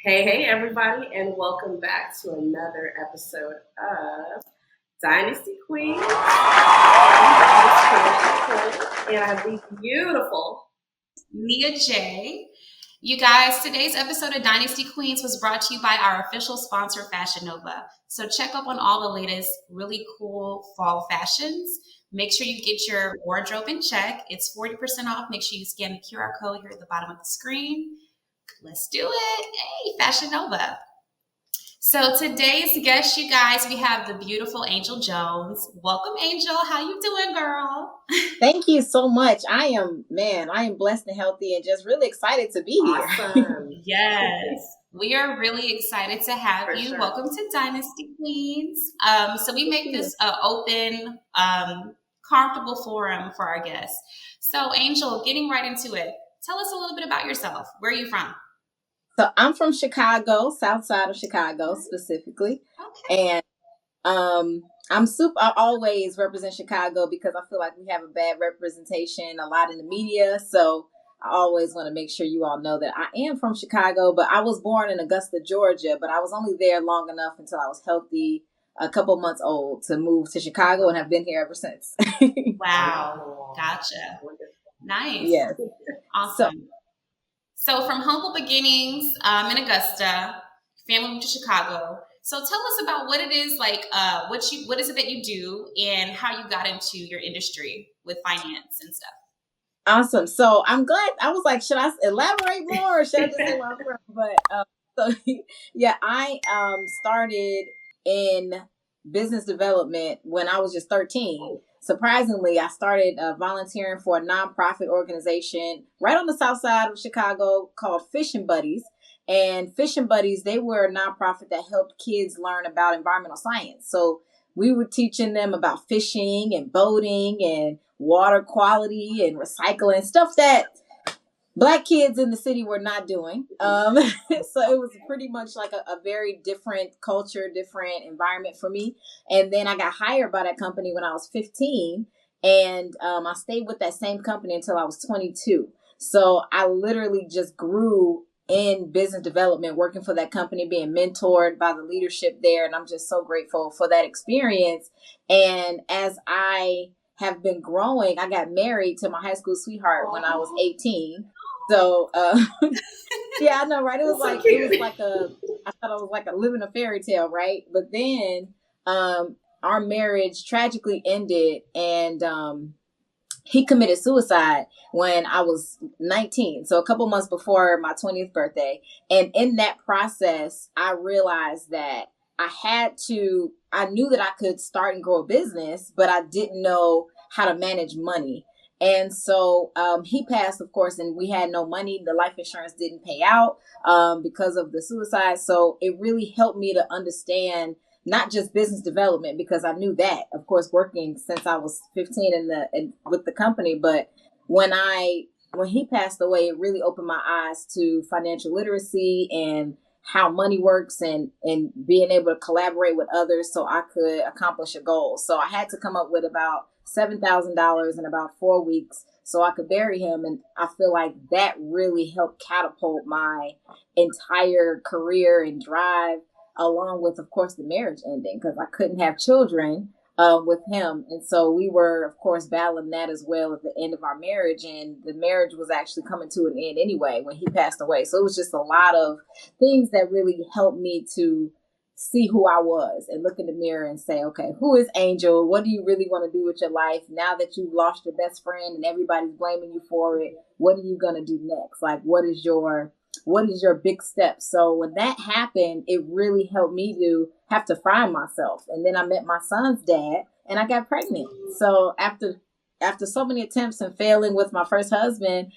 Hey, everybody, and welcome back to another episode of Dynasty Queens. I'm your host, and I have the beautiful. Nia J. You guys, today's episode of Dynasty Queens was brought to you by our official sponsor, Fashion Nova. So check up on all the latest really cool fall fashions. Make sure you get your wardrobe in check. It's 40% off. Make sure you scan the QR code here at the bottom of the screen. Let's do it. Hey, Fashion Nova. So today's guest, you guys, we have the beautiful Angel Jones. Welcome, Angel. How you doing, girl? Thank you so much. I am blessed and healthy and just really excited to be here. Awesome. Yes. We are really excited to have For you. sure. Welcome to Dynasty Queens. So we make this open, comfortable forum for our guests. So Angel, getting right into it, tell us a little bit about yourself. Where are you from? So I'm from Chicago, south side of Chicago specifically. Okay. And I always represent Chicago because I feel like we have a bad representation a lot in the media. So I always want to make sure you all know that I am from Chicago, but I was born in Augusta, Georgia, but I was only there long enough until I was healthy, a couple months old, to move to Chicago and have been here ever since. Wow. Gotcha. Nice. Yes. Awesome. So from humble beginnings in Augusta, family moved to Chicago. So tell us about what it is like, what is it that you do and how you got into your industry with finance and stuff. Awesome. So I'm glad. I was like, should I elaborate more or should I just say where I'm from? But yeah, I started in business development when I was just 13. Surprisingly, I started volunteering for a nonprofit organization right on the south side of Chicago called Fishing Buddies. And Fishing Buddies, they were a nonprofit that helped kids learn about environmental science. So we were teaching them about fishing and boating and water quality and recycling, stuff that Black kids in the city were not doing. So it was pretty much like a very different culture, different environment for me. And then I got hired by that company when I was 15. And I stayed with that same company until I was 22. So I literally just grew in business development, working for that company, being mentored by the leadership there. And I'm just so grateful for that experience. And as I have been growing, I got married to my high school sweetheart when I was 18. So, yeah, I know, right? I thought it was like a living a fairy tale, right? But then, our marriage tragically ended and, he committed suicide when I was 19. So a couple months before my 20th birthday. And in that process, I realized that I knew that I could start and grow a business, but I didn't know how to manage money. And so he passed, of course, and we had no money. The life insurance didn't pay out because of the suicide. So it really helped me to understand not just business development, because I knew that, of course, working since I was 15 with the company. But when he passed away, it really opened my eyes to financial literacy and how money works and being able to collaborate with others so I could accomplish a goal. So I had to come up with about $7,000 in about 4 weeks so I could bury him. And I feel like that really helped catapult my entire career and drive, along with, of course, the marriage ending, because I couldn't have children with him. And so we were, of course, battling that as well at the end of our marriage. And the marriage was actually coming to an end anyway when he passed away. So it was just a lot of things that really helped me to see who I was and look in the mirror and say, okay, who is Angel? What do you really want to do with your life now that you've lost your best friend and everybody's blaming you for it? What are you going to do next? Like, what is your big step? So when that happened, it really helped me to have to find myself. And then I met my son's dad and I got pregnant. So after so many attempts and failing with my first husband,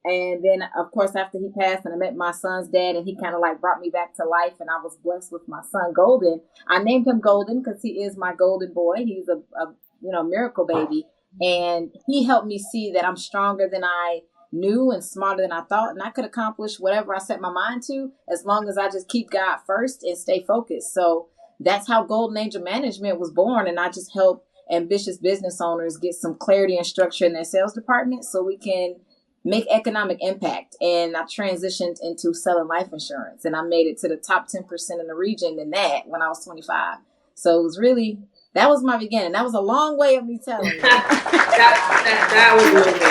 and then of course after he passed and I met my son's dad and he kind of like brought me back to life, and I was blessed with my son Golden. I named him Golden because he is my golden boy. He's a miracle baby, and he helped me see that I'm stronger than I knew and smarter than I thought, and I could accomplish whatever I set my mind to as long as I just keep God first and stay focused. So that's how Golden Angel Management was born, and I just help ambitious business owners get some clarity and structure in their sales department so we can make economic impact. And I transitioned into selling life insurance, and I made it to the top 10% in the region in that when I was 25. So it was really, that was my beginning. That was a long way of me telling you. that was moving.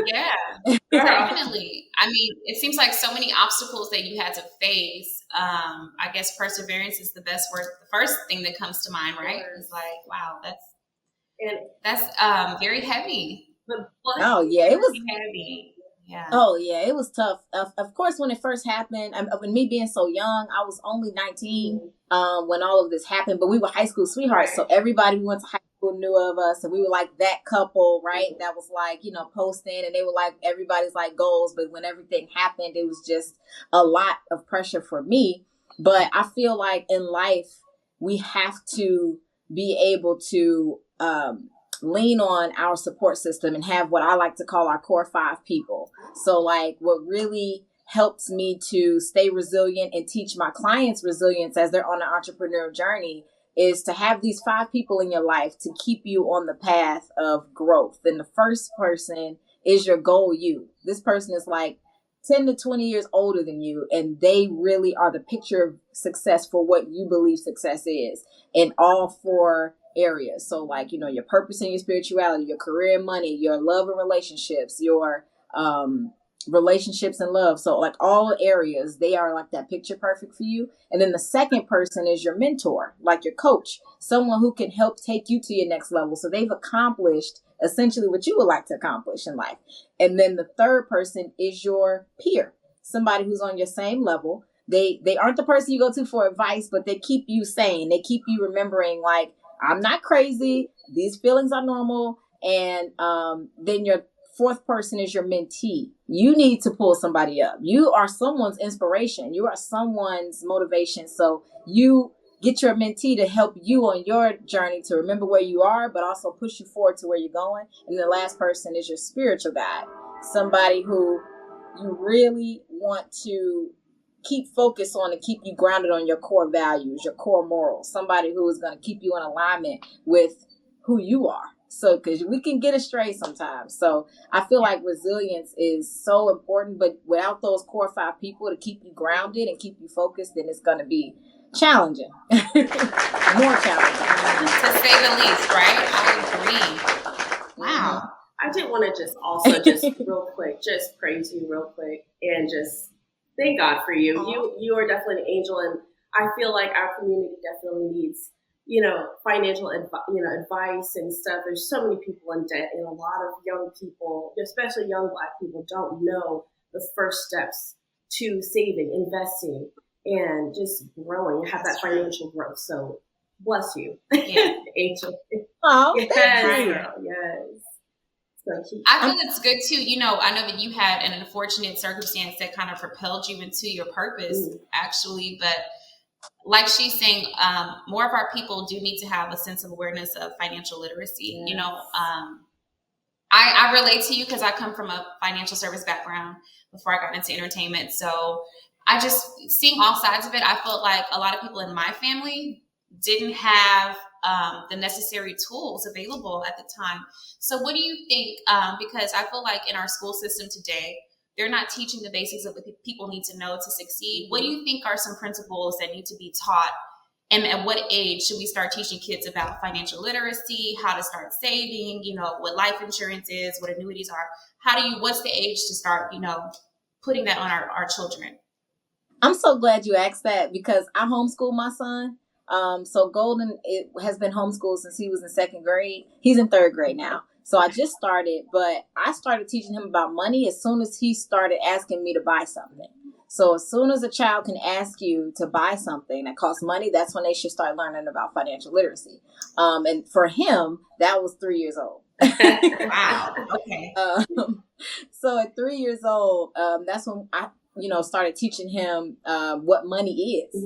Yeah, definitely. I mean, it seems like so many obstacles that you had to face. I guess perseverance is the best word. The first thing that comes to mind, right? It's like, wow, that's very heavy. Oh yeah, it was heavy. Yeah. Oh yeah, it was tough. Of course, when it first happened, when me being so young, I was only 19 when all of this happened. But we were high school sweethearts, so everybody we went to high school knew of us, and we were like that couple, right? That was like, you know, posting, and they were like everybody's like goals. But when everything happened, it was just a lot of pressure for me. But I feel like in life we have to be able to lean on our support system and have what I like to call our core 5 people. So like what really helps me to stay resilient and teach my clients resilience as they're on an entrepreneurial journey is to have these 5 people in your life to keep you on the path of growth. And the first person is your goal you. This person is like 10 to 20 years older than you, and they really are the picture of success for what you believe success is in all 4 areas. So like, you know, your purpose and your spirituality, your career and money, your love and relationships, your relationships and love. So like all areas, they are like that picture perfect for you. And then the second person is your mentor, like your coach, someone who can help take you to your next level. So they've accomplished essentially what you would like to accomplish in life. And then the third person is your peer, somebody who's on your same level. They aren't the person you go to for advice, but they keep you sane. They keep you remembering like, I'm not crazy. These feelings are normal. And then your fourth person is your mentee. You need to pull somebody up. You are someone's inspiration. You are someone's motivation. So you get your mentee to help you on your journey to remember where you are, but also push you forward to where you're going. And the last person is your spiritual guide, somebody who you really want to keep focused on and keep you grounded on your core values, your core morals, somebody who is going to keep you in alignment with who you are. So, because we can get astray sometimes. So I feel like resilience is so important, but without those core 5 people to keep you grounded and keep you focused, then it's going to be challenging, more challenging. To say the least, right? I agree. Wow. I did want to just also just real quick, just praise you real quick and just thank God for you. You are definitely an angel, and I feel like our community definitely needs, you know, financial advice and stuff. There's so many people in debt, and a lot of young people, especially young Black people, don't know the first steps to saving, investing, and just growing, have that financial growth. So bless you, angel. Oh, yes, thank you. Yes. I feel it's good too. You know, I know that you had an unfortunate circumstance that kind of propelled you into your purpose, actually. But like she's saying, more of our people do need to have a sense of awareness of financial literacy. Yes. You know, I relate to you because I come from a financial service background before I got into entertainment. So I just, seeing all sides of it, I felt like a lot of people in my family didn't have the necessary tools available at the time. So what do you think? Because I feel like in our school system today, they're not teaching the basics of what people need to know to succeed. What do you think are some principles that need to be taught? And at what age should we start teaching kids about financial literacy, how to start saving, you know, what life insurance is, what annuities are? What's the age to start, you know, putting that on our children? I'm so glad you asked that because I homeschool my son. So Golden has been homeschooled since he was in 2nd grade. He's in 3rd grade now. So I just started, but I started teaching him about money as soon as he started asking me to buy something. So as soon as a child can ask you to buy something that costs money, that's when they should start learning about financial literacy. And for him, that was 3 years old. Wow. Okay. So at 3 years old, that's when I started teaching him what money is,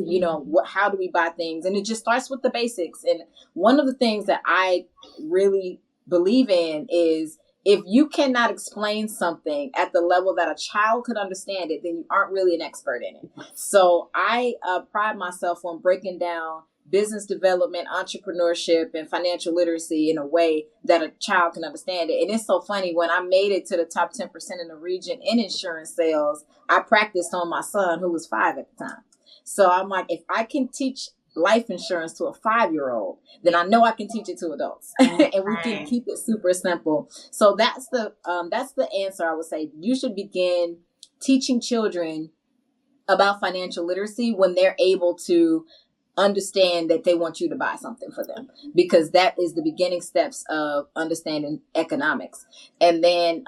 how do we buy things? And it just starts with the basics. And one of the things that I really believe in is if you cannot explain something at the level that a child could understand it, then you aren't really an expert in it. So I pride myself on breaking down business development, entrepreneurship, and financial literacy in a way that a child can understand it. And it's so funny, when I made it to the top 10% in the region in insurance sales, I practiced on my son, who was 5 at the time. So I'm like, if I can teach life insurance to a 5-year-old, then I know I can teach it to adults. And we can keep it super simple. So that's the answer. I would say you should begin teaching children about financial literacy when they're able to understand that they want you to buy something for them, because that is the beginning steps of understanding economics. And then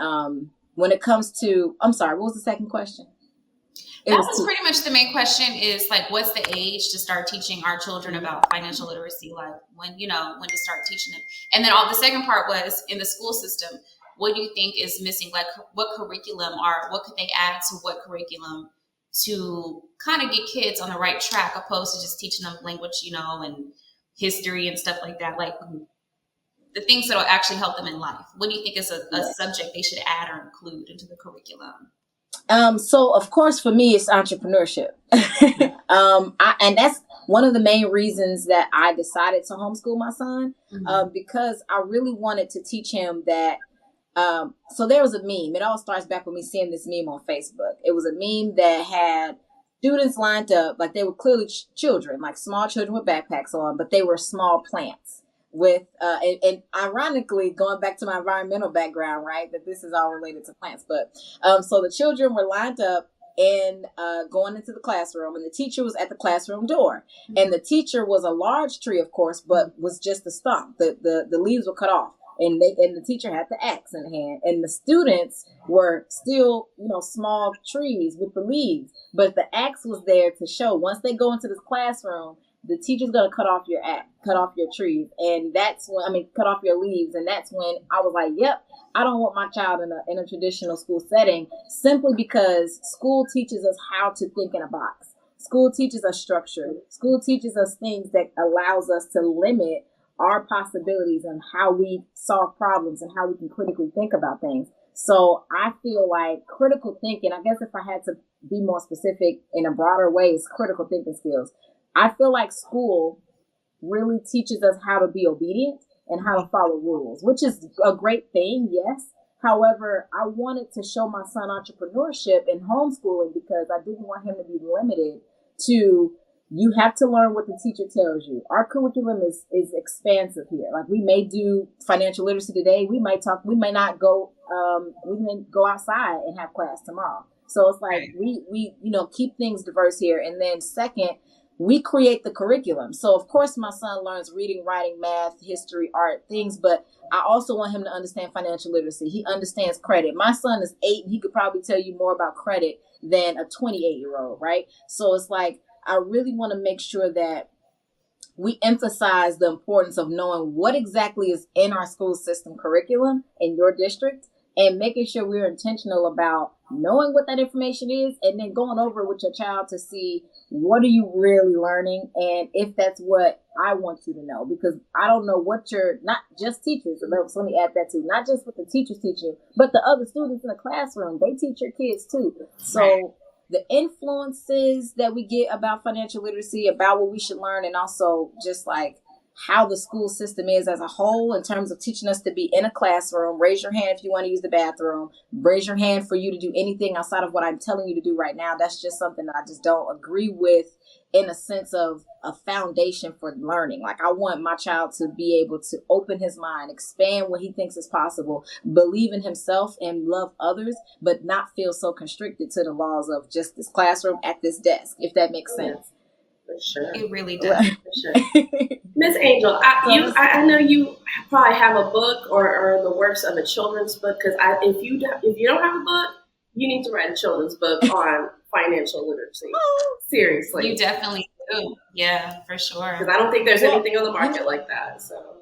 when it comes to, I'm sorry, what was the second question? That was pretty much the main question, is like, what's the age to start teaching our children about financial literacy? Like when to start teaching them. And then the second part was, in the school system, what do you think is missing? Like what could they add to what curriculum to kind of get kids on the right track, opposed to just teaching them language, and history and stuff like that, like the things that will actually help them in life. What do you think is a subject they should add or include into the curriculum? So of course, for me, it's entrepreneurship. And that's one of the main reasons that I decided to homeschool my son, because I really wanted to teach him that. So there was a meme. It all starts back with me seeing this meme on Facebook. It was a meme that had students lined up, like they were clearly children, like small children with backpacks on, but they were small plants with, and ironically, going back to my environmental background, right, that this is all related to plants. But so the children were lined up and going into the classroom, and the teacher was at the classroom door. And the teacher was a large tree, of course, but was just a stump. The leaves were cut off. And the teacher had the axe in hand, and the students were still, small trees with the leaves. But the axe was there to show, once they go into this classroom, the teacher's going to cut off your axe, cut off your trees. And that's when, cut off your leaves. And that's when I was like, yep, I don't want my child in a traditional school setting, simply because school teaches us how to think in a box. School teaches us structure. School teaches us things that allows us to limit our possibilities and how we solve problems and how we can critically think about things. So I feel like critical thinking, I guess if I had to be more specific in a broader way, is critical thinking skills. I feel like school really teaches us how to be obedient and how to follow rules, which is a great thing, yes. However, I wanted to show my son entrepreneurship in homeschooling because I didn't want him to be limited to, you have to learn what the teacher tells you. Our curriculum is expansive here. Like, we may do financial literacy today. We may not go, we may go outside and have class tomorrow. So it's like, we keep things diverse here. And then second, we create the curriculum. So of course my son learns reading, writing, math, history, art, things, but I also want him to understand financial literacy. He understands credit. My son is 8 and he could probably tell you more about credit than a 28-year-old, right? So it's like, I really want to make sure that we emphasize the importance of knowing what exactly is in our school system curriculum in your district, and making sure we're intentional about knowing what that information is, and then going over it with your child to see, what are you really learning, and if that's what I want you to know. Because I don't know what not just teachers, so let me add that too, not just what the teachers teach you, but the other students in the classroom, they teach your kids too. So the influences that we get about financial literacy, about what we should learn, and also just like how the school system is as a whole in terms of teaching us to be in a classroom. Raise your hand if you want to use the bathroom. Raise your hand for you to do anything outside of what I'm telling you to do right now. That's just something that I just don't agree with, in a sense of a foundation for learning. Like, I want my child to be able to open his mind, expand what he thinks is possible, believe in himself and love others, but not feel so constricted to the laws of just this classroom at this desk, if that makes sense. For sure. It really does. For sure. Miss Angel, I know you probably have a book or in the works of a children's book, because if you don't have a book, you need to write a children's book on financial literacy. Seriously. You definitely do. Yeah, for sure. Because I don't think there's anything on the market like that. So.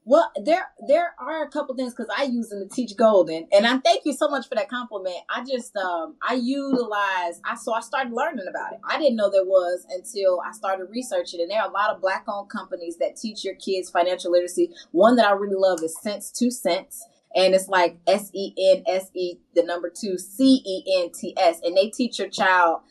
Well, there are a couple things, because I use them to teach Golden, and I thank you so much for that compliment. I just I started learning about it. I didn't know there was until I started researching, and there are a lot of Black-owned companies that teach your kids financial literacy. One that I really love is Cents to Cents. and it's like SENSE, the number 2 CENTS, and they teach your child,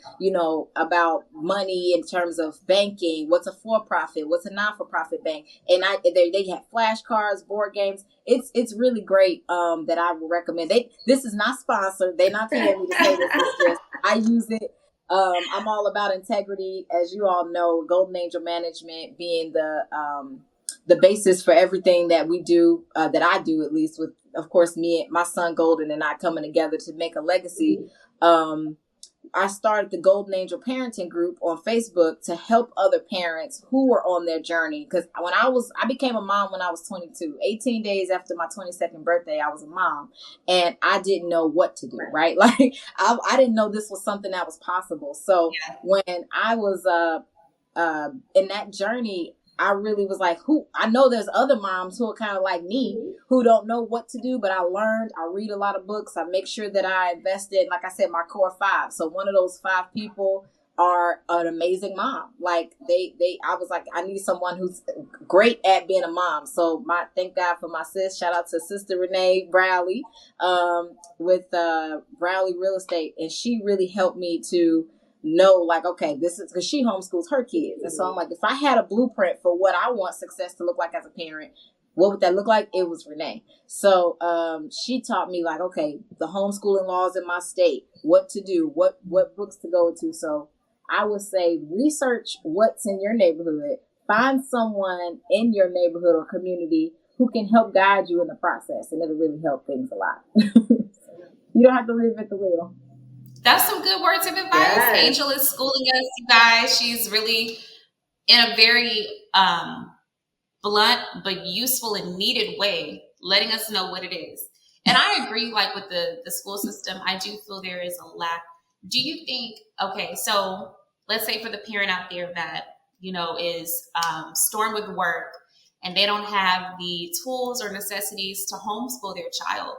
about money in terms of banking, what's a for-profit, what's a non-for-profit bank, and they have flashcards, board games. It's really great. That I would recommend. This is not sponsored. They're not paying me to say this. It's just I use it. I'm all about integrity, as you all know. Golden Angel Management being the basis for everything that we do, that I do, at least, with, of course, me and my son Golden and I coming together to make a legacy. I started the Golden Angel Parenting Group on Facebook to help other parents who were on their journey. Because I became a mom when I was 22. 18 days after my 22nd birthday, I was a mom, and I didn't know what to do. Right, like I didn't know this was something that was possible. So when I was in that journey, I really was like, I know there's other moms who are kind of like me who don't know what to do, but I read a lot of books. I make sure that I invest in, like I said, my core 5. So one of those 5 people are an amazing mom. Like I was like, I need someone who's great at being a mom. So thank God for my sis. Shout out to Sister Renee Browley, with Browley Real Estate. And she really helped me to know, like, okay, this is because she homeschools her kids. And so I'm like, if I had a blueprint for what I want success to look like as a parent, what would that look like? It was Renee. So she taught me, like, okay, the homeschooling laws in my state, what to do, what books to go to. So I would say research what's in your neighborhood. Find someone in your neighborhood or community who can help guide you in the process, and it'll really help things a lot. You don't have to reinvent the wheel. That's some good words of advice. Yes. Angel is schooling us, you guys. She's really in a very blunt but useful and needed way, letting us know what it is. And I agree, like, with the school system, I do feel there is a lack. Do you think, okay, so let's say for the parent out there that, is stormed with work and they don't have the tools or necessities to homeschool their child.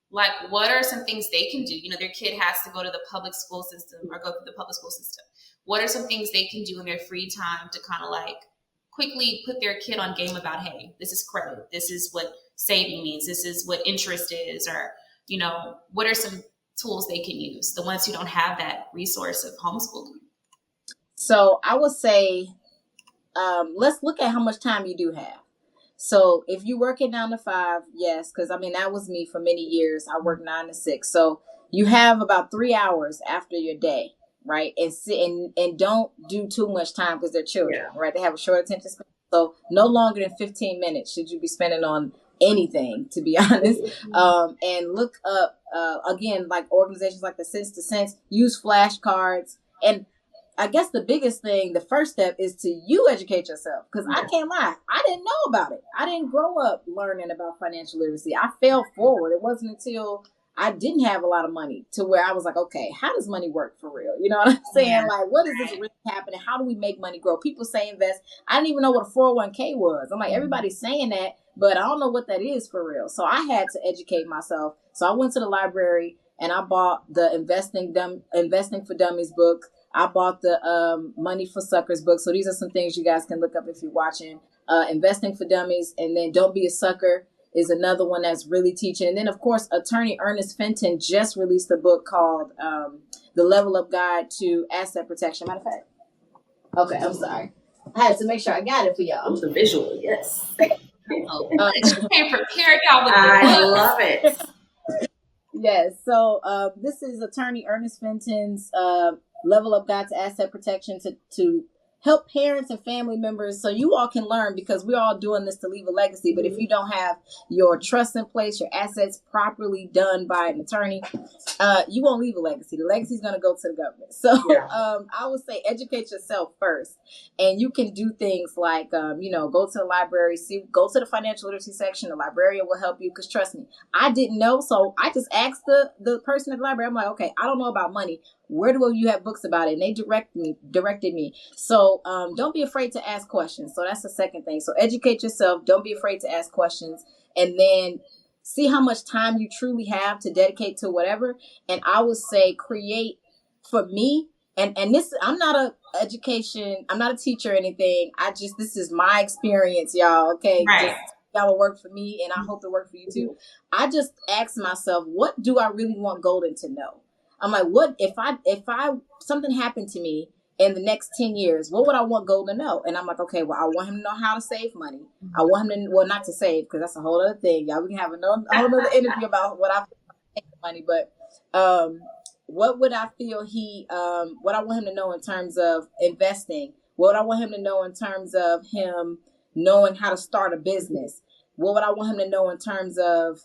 Like, what are some things they can do? Their kid has to go to the public school system or go through the public school system. What are some things they can do in their free time to kind of like quickly put their kid on game about, hey, this is credit. This is what saving means. This is what interest is. Or, what are some tools they can use? The ones who don't have that resource of homeschooling. So I would say, let's look at how much time you do have. So if you work at 9 to 5, yes, because that was me for many years. I worked 9 to 6. So you have about 3 hours after your day, right? And sit and don't do too much time because they're children, right? They have a short attention span. So no longer than 15 minutes should you be spending on anything, to be honest. And look up, again, like organizations like the Sense to Sense, use flashcards. And I guess the biggest thing, the first step, is to educate yourself. Because I can't lie, I didn't know about it. I didn't grow up learning about financial literacy. I fell forward. It wasn't until I didn't have a lot of money to where I was like, okay, how does money work for real? You know what I'm saying? Yeah. Like, what is this really happening? How do we make money grow? People say invest. I didn't even know what a 401k was. I'm like, everybody's saying that, but I don't know what that is for real. So I had to educate myself. So I went to the library and I bought the Investing for Dummies book. I bought the Money for Suckers book. So these are some things you guys can look up if you're watching. Investing for Dummies, and then Don't Be a Sucker is another one that's really teaching. And then, of course, attorney Ernest Fenton just released a book called The Level Up Guide to Asset Protection. Matter of fact. Okay, I'm sorry. I had to make sure I got it for y'all. The visual, yes. You can't prepare y'all with the I love it. Yes. So this is attorney Ernest Fenton's Level Up Guide to Asset Protection to help parents and family members so you all can learn, because we're all doing this to leave a legacy. But if you don't have your trust in place, your assets properly done by an attorney, you won't leave a legacy. The legacy is going to go to the government. So I would say educate yourself first. And you can do things like, go to the library, go to the financial literacy section. The librarian will help you, because trust me, I didn't know. So I just asked the person at the library. I'm like, okay, I don't know about money. Where do you have books about it? And they directed me. So don't be afraid to ask questions. So that's the second thing. So educate yourself. Don't be afraid to ask questions. And then see how much time you truly have to dedicate to whatever. And I would say create, for me, and this, I'm not I'm not a teacher or anything. This is my experience, y'all. Okay. Right. will work for me, and I hope to work for you too. I just ask myself, what do I really want Golden to know? I'm like, what if I something happened to me in the next 10 years, what would I want Golden to know? And I'm like, okay, well, I want him to know how to save money. I want him to, well, not to save, because that's a whole other thing. Y'all, we can have a whole other interview about what I think of money, but what would I feel what I want him to know in terms of investing? What would I want him to know in terms of him knowing how to start a business? What would I want him to know in terms of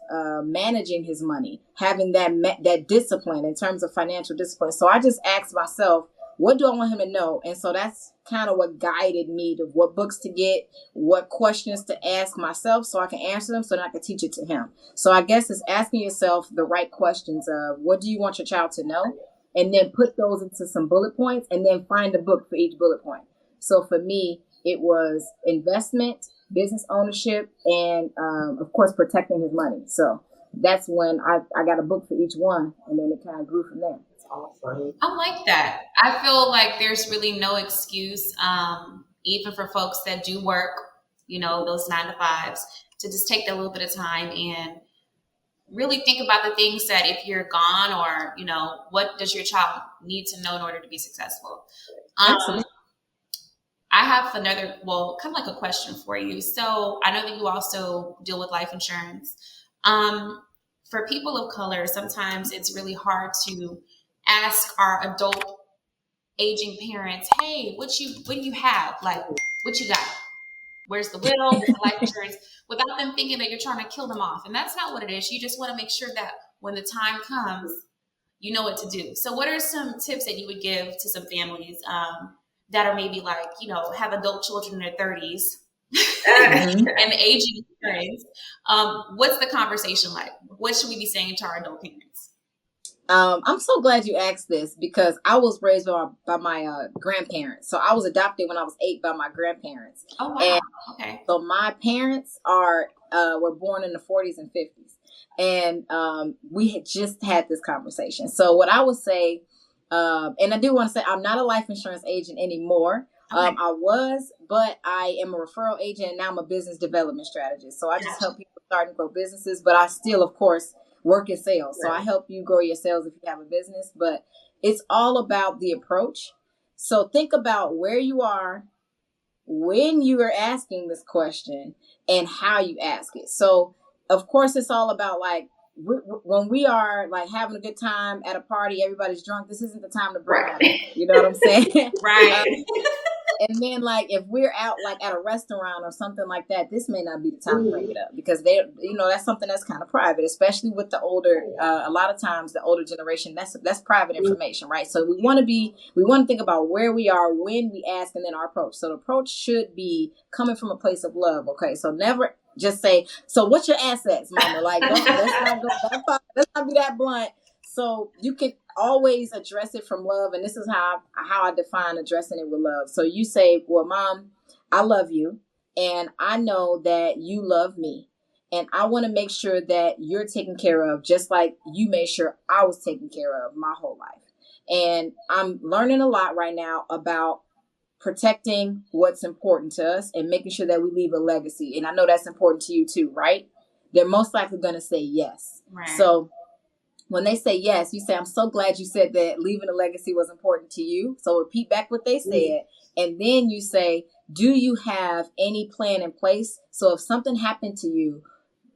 managing his money, having that discipline in terms of financial discipline? So I just asked myself, what do I want him to know? And so that's kind of what guided me to what books to get, what questions to ask myself so I can answer them so that I can teach it to him. So I guess it's asking yourself the right questions of what do you want your child to know? And then put those into some bullet points and then find a book for each bullet point. So for me, it was investment, business ownership, and of course, protecting his money. So that's when I got a book for each one, and then it kind of grew from there. Awesome. I like that. I feel like there's really no excuse, even for folks that do work, those 9 to 5s, to just take a little bit of time and really think about the things that if you're gone or, what does your child need to know in order to be successful? Absolutely. I have another, kind of like a question for you. So I know that you also deal with life insurance. For people of color, sometimes it's really hard to ask our adult aging parents, hey, what do you have? Like, what you got? Where's the will? Where's the life insurance? Without them thinking that you're trying to kill them off. And that's not what it is. You just want to make sure that when the time comes, you know what to do. So what are some tips that you would give to some families that are maybe like, have adult children in their 30s and aging parents? What's the conversation like? What should we be saying to our adult parents? I'm so glad you asked this because I was raised by my grandparents. So I was adopted when I was 8 by my grandparents. Oh, wow. And okay. So my parents were born in the 40s and 50s. And we had just had this conversation. So what I would say, and I do want to say I'm not a life insurance agent anymore. Okay. I was, but I am a referral agent and now I'm a business development strategist. So I just help people start and grow businesses, but I still, of course, work in sales. So I help you grow your sales if you have a business, but it's all about the approach. So think about where you are when you are asking this question and how you ask it. So of course, it's all about like, when we are like having a good time at a party, everybody's drunk. This isn't the time to bring that up. You know what I'm saying? Right. And then like if we're out like at a restaurant or something like that, this may not be the time to bring it up because they, that's something that's kind of private, especially with the older. A lot of times, the older generation, that's private information, right? So we want to think about where we are when we ask, and then our approach. So the approach should be coming from a place of love. Okay, so never just say, "So what's your assets, Mama?" Like, let's not go that far. Let's not be that blunt. So you can always address it from love. And this is how I define addressing it with love. So you say, well, Mom, I love you. And I know that you love me. And I want to make sure that you're taken care of, just like you made sure I was taken care of my whole life. And I'm learning a lot right now about protecting what's important to us and making sure that we leave a legacy. And I know that's important to you too, right? They're most likely going to say yes. Right. So when they say yes, you say, I'm so glad you said that leaving a legacy was important to you. So repeat back what they said. And then you say, do you have any plan in place? So if something happened to you,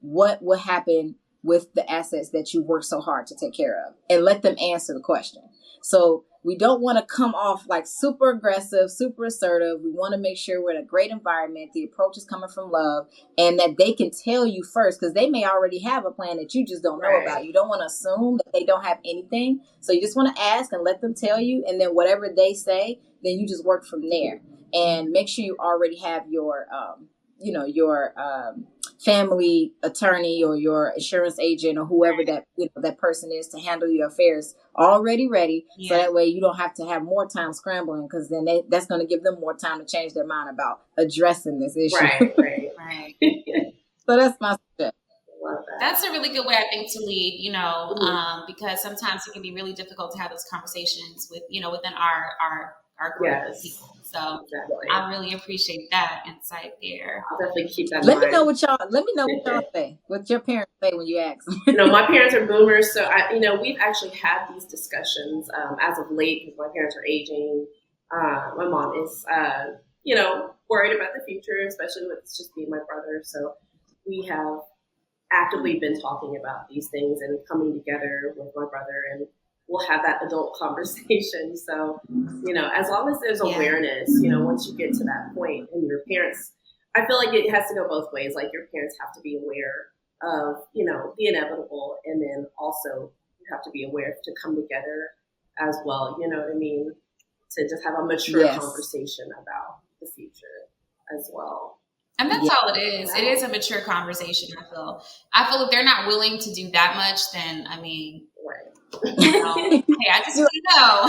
what would happen with the assets that you worked so hard to take care of? And let them answer the question. So we don't want to come off like super aggressive, super assertive. We want to make sure we're in a great environment. The approach is coming from love and that they can tell you first, because they may already have a plan that you just don't know about. You don't want to assume that they don't have anything. So you just want to ask and let them tell you. And then whatever they say, then you just work from there and make sure you already have your, family attorney or your insurance agent or whoever that person is to handle your affairs already ready. Yeah. So that way you don't have to have more time scrambling, because then that's going to give them more time to change their mind about addressing this issue. Right. So that's my suggestion. That's a really good way, I think, to lead, because sometimes it can be really difficult to have those conversations with, within our our group of Yes. people. So Exactly. I really appreciate that insight there. I'll definitely keep that in Let mind. me know what y'all say. What your parents say when you ask them. My parents are boomers, so we've actually had these discussions as of late because my parents are aging. My mom is, worried about the future, especially with just being my brother. So we have actively been talking about these things and coming together with my brother, and we'll have that adult conversation. So, as long as there's awareness, once you get to that point and your parents, I feel like it has to go both ways. Like your parents have to be aware of, the inevitable. And then also you have to be aware to come together as well. You know what I mean? To just have a mature conversation about the future as well. And that's all it is. It is a mature conversation, I feel. If they're not willing to do that much, then, hey, I just want to know.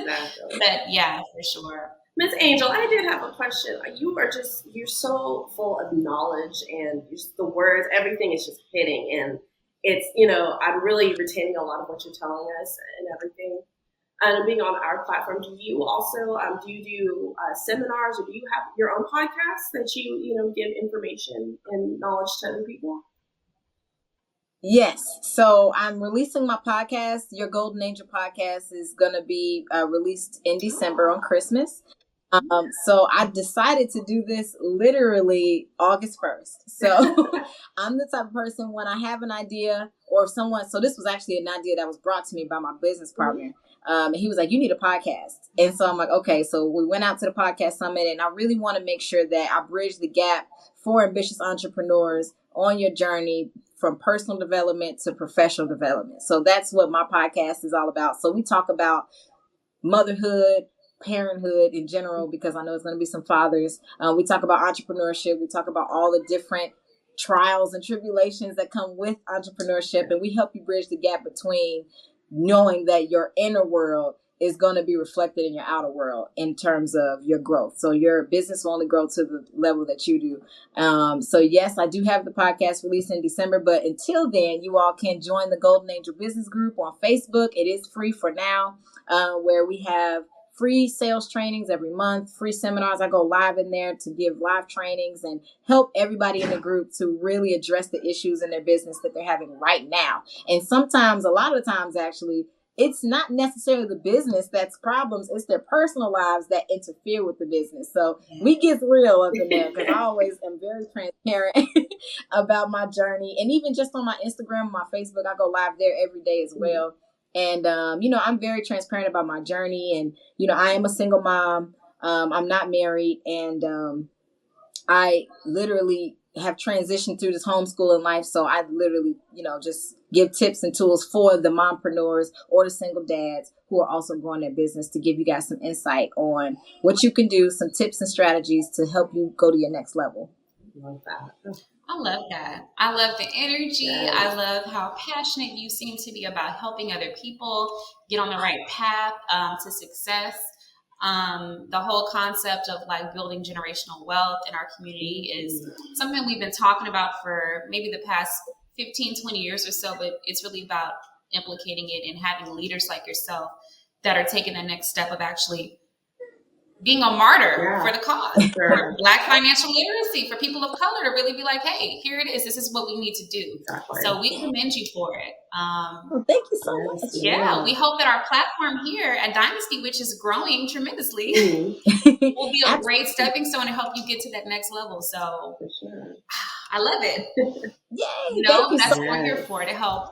Exactly. But yeah, for sure. Miss Angel, I did have a question. You're so full of knowledge and just the words, everything is just hitting. And it's, I'm really retaining a lot of what you're telling us and everything. And being on our platform, do you also do seminars, or do you have your own podcast that you give information and knowledge to other people? Yes. So I'm releasing my podcast. Your Golden Angel podcast is going to be released in December on Christmas. So I decided to do this literally August 1st. So I'm the type of person when I have an idea or someone, so this was actually an idea that was brought to me by my business partner. And he was like, you need a podcast. And so I'm like, okay. So we went out to the podcast summit, and I really want to make sure that I bridge the gap for ambitious entrepreneurs on your journey from personal development to professional development. So that's what my podcast is all about. So we talk about motherhood, parenthood in general, because I know it's going to be some fathers. We talk about entrepreneurship. We talk about all the different trials and tribulations that come with entrepreneurship. And we help you bridge the gap between knowing that your inner world is going to be reflected in your outer world in terms of your growth. So your business will only grow to the level that you do. So yes, I do have the podcast released in December, but until then, you all can join the Golden Angel Business Group on Facebook. It is free for now, where we have free sales trainings every month, free seminars. I go live in there to give live trainings and help everybody in the group to really address the issues in their business that they're having right now. And sometimes, a lot of times actually, it's not necessarily the business that's problems. It's their personal lives that interfere with the business. So we get real up in there, because I always am very transparent about my journey. And even just on my Instagram, my Facebook, I go live there every day as well. And, I'm very transparent about my journey. And, I am a single mom. I'm not married. And I literally have transitioned through this homeschooling life. So I literally, just give tips and tools for the mompreneurs or the single dads who are also growing their business, to give you guys some insight on what you can do, some tips and strategies to help you go to your next level. Love that. I love that. I love the energy. Yes. I love how passionate you seem to be about helping other people get on the right path to success. The whole concept of building generational wealth in our community is something we've been talking about for maybe the past 15, 20 years or so, but it's really about implicating it and having leaders like yourself that are taking the next step of actually being a martyr for the cause, for Black financial literacy, for people of color to really be like, hey, here it is. This is what we need to do. Exactly. So we commend you for it. Thank you so much. Yeah, we hope that our platform here at Dynasty, which is growing tremendously, will be a great stepping stone to help you get to that next level. So I love it. Yay! That's what we're here for, to help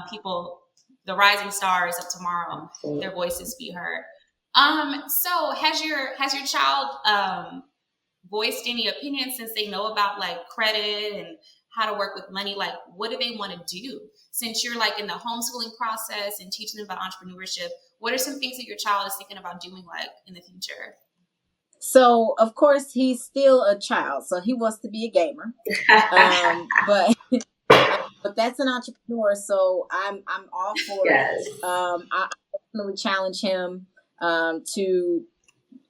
people, the rising stars of tomorrow, their voices be heard. So has your child voiced any opinions, since they know about credit and how to work with money? What do they want to do? Since you're in the homeschooling process and teaching them about entrepreneurship, what are some things that your child is thinking about doing in the future? So of course he's still a child, so he wants to be a gamer. But that's an entrepreneur, so I'm all for it. I definitely challenge him to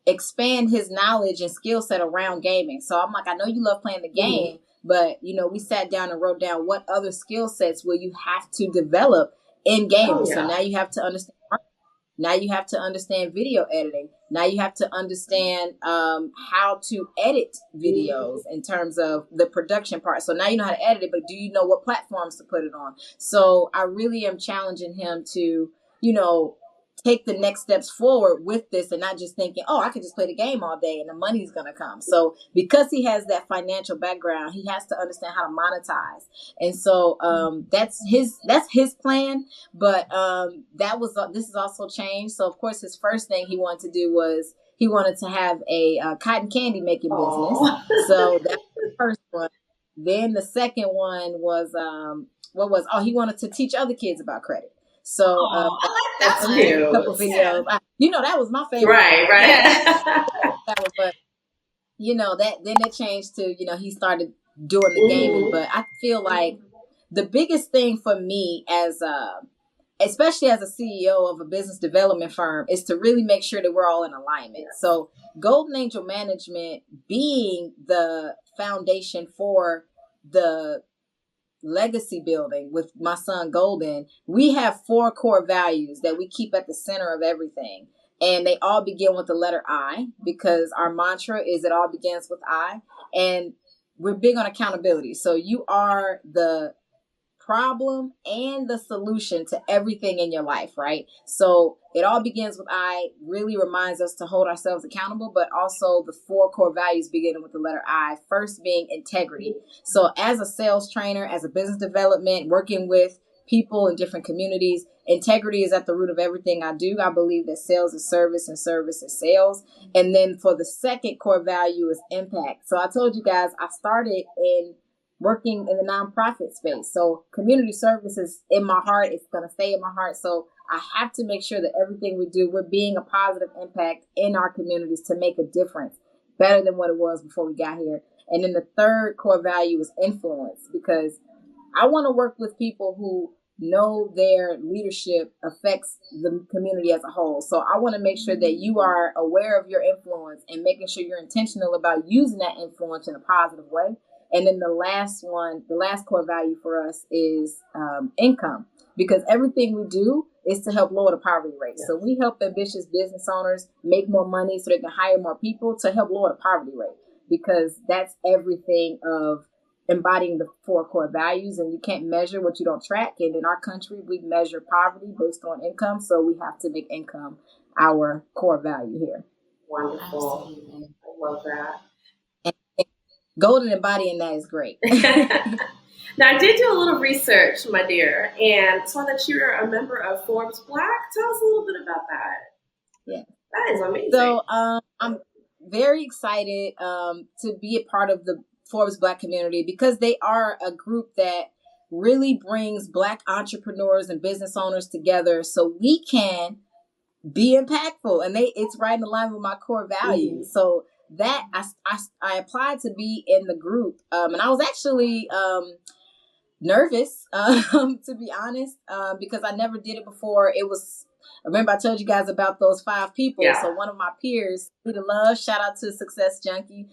expand his knowledge and skill set around gaming. So I'm like, I know you love playing the game, but we sat down and wrote down what other skill sets will you have to develop in gaming. So now you have to understand Now you have to understand video editing. Now you have to understand how to edit videos in terms of the production part. So now you know how to edit it, but do you know what platforms to put it on? So I really am challenging him to, take the next steps forward with this and not just thinking, oh, I could just play the game all day and the money's going to come. So because he has that financial background, he has to understand how to monetize. And so that's his plan. But this has also changed. So of course, his first thing he wanted to do was he wanted to have a cotton candy making business. So that's the first one. Then the second one was he wanted to teach other kids about credit. So I like that one. A couple videos. That was my favorite. Right. Yeah. But then it changed to he started doing the gaming. But I feel like the biggest thing for me especially as a CEO of a business development firm, is to really make sure that we're all in alignment. So Golden Angel Management being the foundation for the legacy building with my son Golden, we have 4 core values that we keep at the center of everything. And they all begin with the letter I, because our mantra is it all begins with I. And we're big on accountability. So you are the problem and the solution to everything in your life, right? So it all begins with I really reminds us to hold ourselves accountable, but also the 4 core values beginning with the letter I, first being integrity. So as a sales trainer, as a business development, working with people in different communities, integrity is at the root of everything I do. I believe that sales is service and service is sales. And then for the second core value is impact. So I told you guys, I started in working in the nonprofit space. So community service is in my heart. It's going to stay in my heart. So I have to make sure that everything we do, we're being a positive impact in our communities to make a difference better than what it was before we got here. And then the third core value is influence, because I want to work with people who know their leadership affects the community as a whole. So I want to make sure that you are aware of your influence and making sure you're intentional about using that influence in a positive way. And then the last core value for us is income, because everything we do is to help lower the poverty rate. Yes. So we help ambitious business owners make more money so they can hire more people to help lower the poverty rate, because that's everything of embodying the 4 core values. And you can't measure what you don't track. And in our country, we measure poverty based on income. So we have to make income our core value here. Wonderful. Absolutely. I love that. Golden embodying that is great. Now, I did do a little research, my dear, and saw that you're a member of Forbes Black. Tell us a little bit about that. Yeah. That is amazing. So I'm very excited to be a part of the Forbes Black community, because they are a group that really brings Black entrepreneurs and business owners together so we can be impactful. And it's right in line with my core values. Mm-hmm. So that I applied to be in the group, and I was actually nervous, to be honest, because I never did it before. Remember I told you guys about those 5 people. Yeah. So one of my peers, Rita Love, shout out to Success Junkie.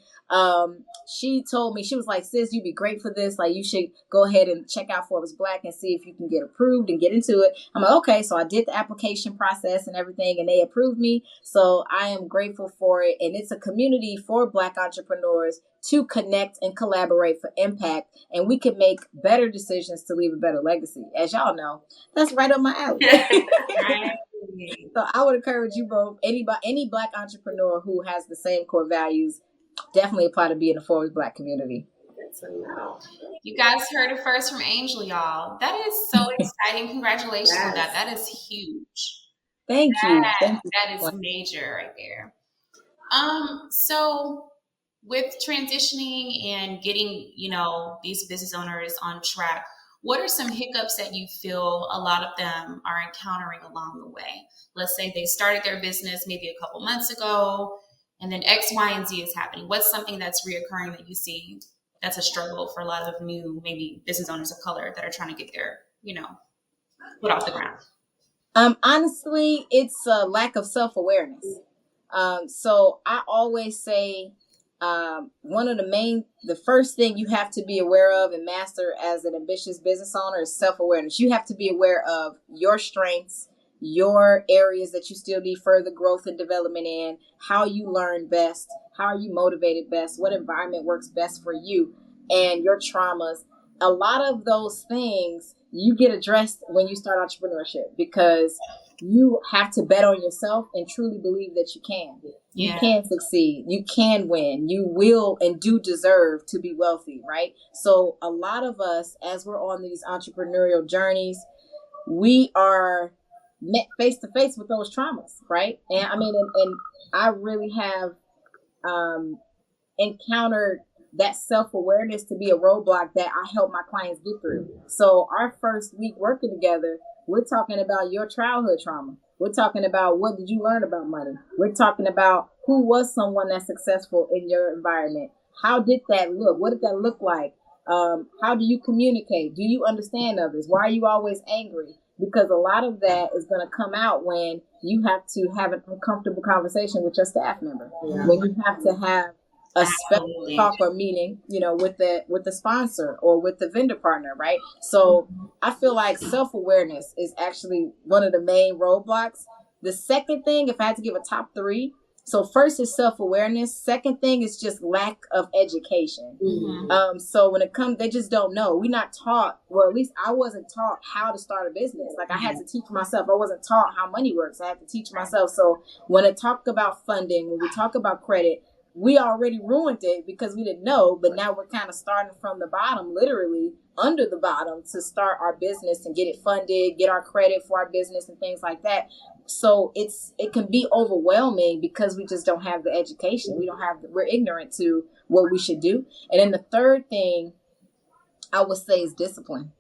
She told me, she was like, sis, you'd be great for this. Like, you should go ahead and check out Forbes Black and see if you can get approved and get into it. I'm like, okay. So I did the application process and everything, and they approved me. So I am grateful for it. And it's a community for Black entrepreneurs to connect and collaborate for impact. And we can make better decisions to leave a better legacy. As y'all know, that's right up my alley. So I would encourage you both, any Black entrepreneur who has the same core values, definitely apply to be in the Forbes Black community. You guys heard it first from Angel, y'all. That is so exciting. Congratulations on that. That is huge. Thank you. That is major right there. So with transitioning and getting, these business owners on track, what are some hiccups that you feel a lot of them are encountering along the way? Let's say they started their business maybe a couple months ago, and then X, Y, and Z is happening. What's something that's reoccurring that you see that's a struggle for a lot of new, maybe business owners of color that are trying to get their, foot off the ground? Honestly, it's a lack of self-awareness. So I always say, the first thing you have to be aware of and master as an ambitious business owner is self-awareness. You have to be aware of your strengths, your areas that you still need further growth and development in, how you learn best, how are you motivated best, what environment works best for you, and your traumas. A lot of those things you get addressed when you start entrepreneurship, because you have to bet on yourself and truly believe that you can. You can succeed. You can win. You will and do deserve to be wealthy, right? So a lot of us, as we're on these entrepreneurial journeys, we are met face to face with those traumas, right? And I mean, and I really have encountered that self-awareness to be a roadblock that I help my clients get through. So our first week working together, we're talking about your childhood trauma. We're talking about what did you learn about money. We're talking about who was someone that's successful in your environment. How did that look? What did that look like? How do you communicate? Do you understand others? Why are you always angry? Because a lot of that is going to come out when you have to have an uncomfortable conversation with your staff member. Yeah. When you have to have a special talk or meeting, with the sponsor or with the vendor partner, right? So I feel like self-awareness is actually one of the main roadblocks. The second thing, if I had to give a top three, so first is self-awareness. Second thing is just lack of education. Mm-hmm. So when it comes, they just don't know. We're not taught, well, at least I wasn't taught how to start a business. Like I had to teach myself. I wasn't taught how money works. I had to teach myself. So when I talk about funding, when we talk about credit, we already ruined it because we didn't know, but now we're kind of starting from the bottom, literally under the bottom, to start our business and get it funded, get our credit for our business and things like that. So it can be overwhelming because we just don't have the education. We're ignorant to what we should do. And then the third thing I would say is discipline.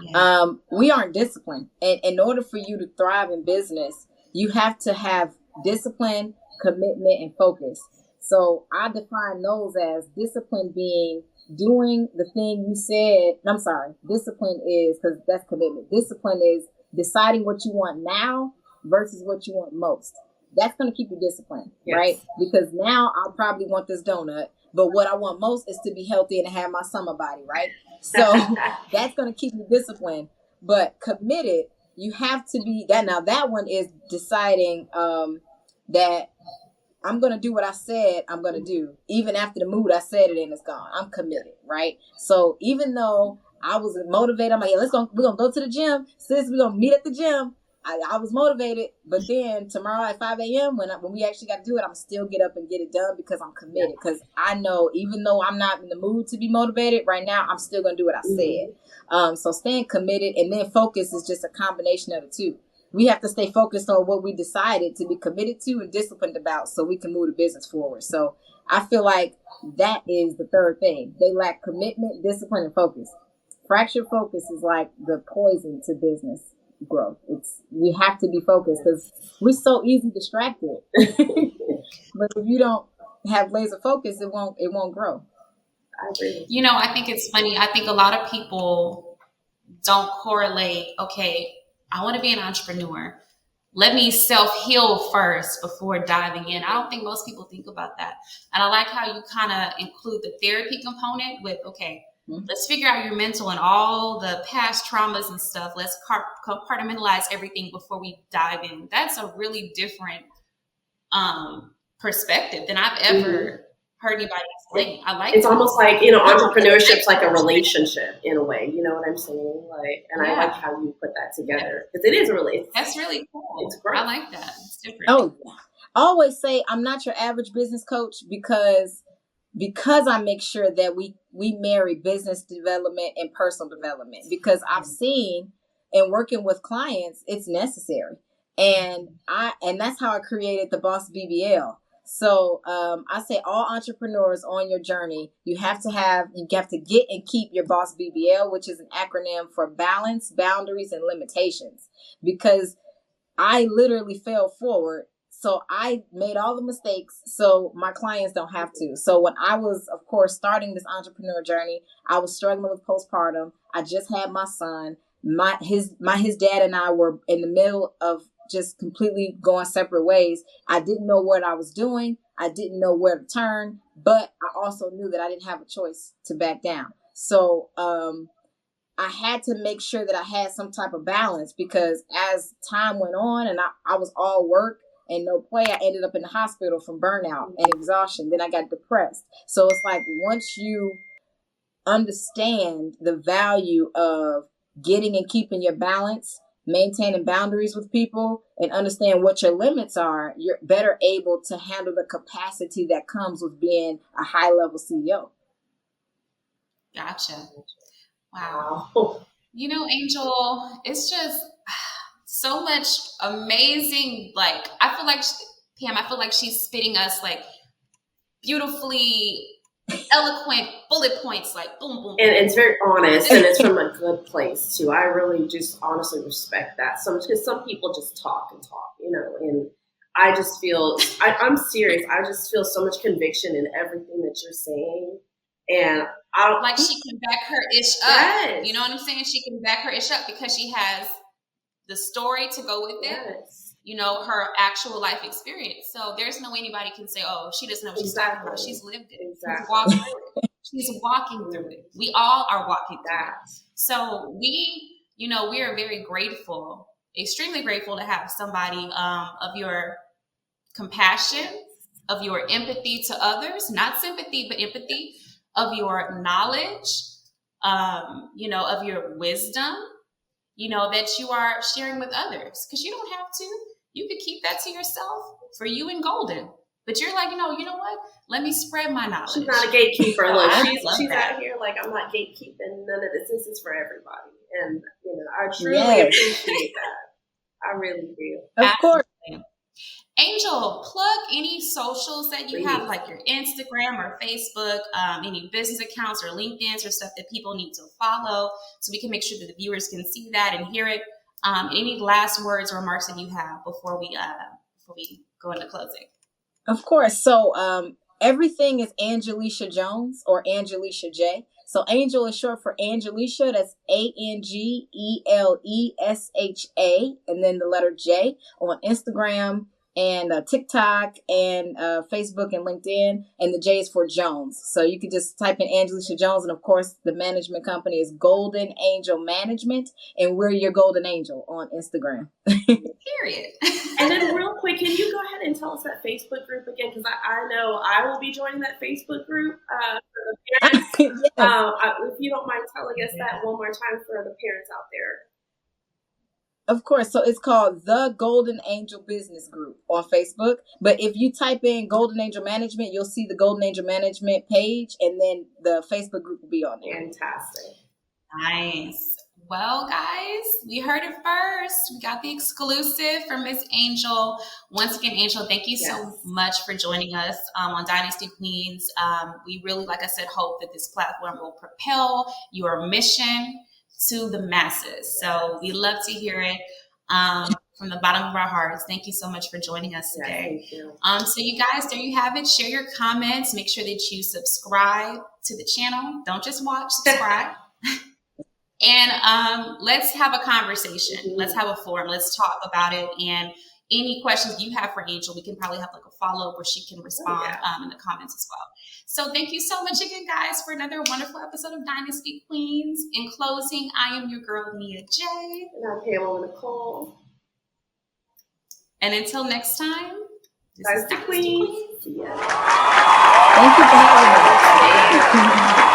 Yeah. We aren't disciplined. And in order for you to thrive in business, you have to have discipline, commitment, and focus. So I define those as discipline being doing the thing you said. I'm sorry. Discipline is, because that's commitment. Discipline is deciding what you want now versus what you want most. That's going to keep you disciplined, yes. Right? Because now I'll probably want this donut, but what I want most is to be healthy and to have my summer body, right? So that's going to keep you disciplined. But committed, you have to be that. Now that one is deciding that I'm going to do what I said I'm going to do. Even after the mood I said it in is gone. I'm committed, right? So even though I was motivated, I'm like, yeah, we're going to go to the gym. Sis, we're going to meet at the gym. I was motivated, but then tomorrow at 5 a.m. when we actually got to do it, I'm still get up and get it done because I'm committed. Because I know even though I'm not in the mood to be motivated right now, I'm still going to do what I said. So staying committed and then focus is just a combination of the two. We have to stay focused on what we decided to be committed to and disciplined about so we can move the business forward. So I feel like that is the third thing. They lack commitment, discipline, and focus. Fractured focus is like the poison to business growth. You have to be focused because we're so easy distracted. But if you don't have laser focus, it won't grow. I agree. I think it's funny. I think a lot of people don't correlate, okay, I want to be an entrepreneur. Let me self-heal first before diving in. I don't think most people think about that. And I like how you kind of include the therapy component with, okay, let's figure out your mental and all the past traumas and stuff. Let's compartmentalize everything before we dive in. That's a really different perspective than I've ever heard anybody explain. I like it's almost like, entrepreneurship's like a relationship in a way. You know what I'm saying? I like how you put that together because it is a relationship. That's really cool. It's great. I like that. It's different. Oh, I always say I'm not your average business coach because I make sure that we marry business development and personal development, because I've seen in working with clients, it's necessary. And that's how I created the Boss BBL. So I say all entrepreneurs on your journey, you have to get and keep your Boss BBL, which is an acronym for balance, boundaries, and limitations, because I literally fell forward. So I made all the mistakes so my clients don't have to. So when I was, of course, starting this entrepreneur journey, I was struggling with postpartum. I just had my son. His dad and I were in the middle of just completely going separate ways. I didn't know what I was doing. I didn't know where to turn, but I also knew that I didn't have a choice to back down. So I had to make sure that I had some type of balance, because as time went on and I was all work and no play, I ended up in the hospital from burnout and exhaustion. Then I got depressed. So it's like, once you understand the value of getting and keeping your balance, maintaining boundaries with people, and understand what your limits are, you're better able to handle the capacity that comes with being a high level CEO. Gotcha. Wow. You know, Angel, it's just so much amazing. Like, I feel like, Pam, I feel like she's spitting us like beautifully eloquent bullet points, like boom, boom. And it's very honest, and it's from a good place too. I really just honestly respect that so much, because some people just talk and talk, you know, and I just feel, I'm serious. I just feel so much conviction in everything that you're saying. And I don't, like, she can back her ish up. Yes. You know what I'm saying? She can back her ish up because she has the story to go with it. Yes. You know, her actual life experience. So there's no way anybody can say, oh, she doesn't know what she's talking about. She's lived it. Exactly. She's walking through it. We all are walking through it. So we, you know, we are very grateful, extremely grateful to have somebody of your compassion, of your empathy to others, not sympathy, but empathy, of your knowledge, you know, of your wisdom, you know, that you are sharing with others. Because you don't have to. You could keep that to yourself for you and Golden. But you're like, you know what? Let me spread my knowledge. She's not a gatekeeper. Look, she's out here like, I'm not gatekeeping none of this. This is for everybody. And, you know, I truly appreciate that. I really do. Of course. Angel, plug any socials that you have, like your Instagram or Facebook, any business accounts or LinkedIn's or stuff that people need to follow, so we can make sure that the viewers can see that and hear it. Any last words or remarks that you have before we go into closing? Of course. So everything is Angelicia Jones or Angelicia J. So Angel is short for Angelicia. That's Angelesha, and then the letter J, on Instagram and TikTok and Facebook and LinkedIn, and the J is for Jones. So you could just type in Angelicia Jones, and of course the management company is Golden Angel Management, and we're your Golden Angel on Instagram. Period. And then real quick, can you go ahead and tell us that Facebook group again? Because I know I will be joining that Facebook group for the parents. Yes. If you don't mind telling us that one more time for the parents out there. Of course. So it's called the Golden Angel Business Group on Facebook. But if you type in Golden Angel Management, you'll see the Golden Angel Management page, and then the Facebook group will be on there. Fantastic. Nice. Well, guys, we heard it first. We got the exclusive from Miss Angel. Once again, Angel, thank you so much for joining us on Dynasty Queens. We really, like I said, hope that this platform will propel your mission to the masses. So we love to hear it from the bottom of our hearts. Thank you so much for joining us today. Thank you. So you guys, there you have it. Share your comments. Make sure that you subscribe to the channel. Don't just watch, subscribe. And let's have a conversation. Mm-hmm. Let's have a forum. Let's talk about it. And any questions you have for Angel, we can probably have like a follow-up where she can respond in the comments as well. So thank you so much again, guys, for another wonderful episode of Dynasty Queens. In closing, I am your girl, Nia J. And I'm Pamela, Nicole. And until next time, Dynasty Queens. Thank you for having me.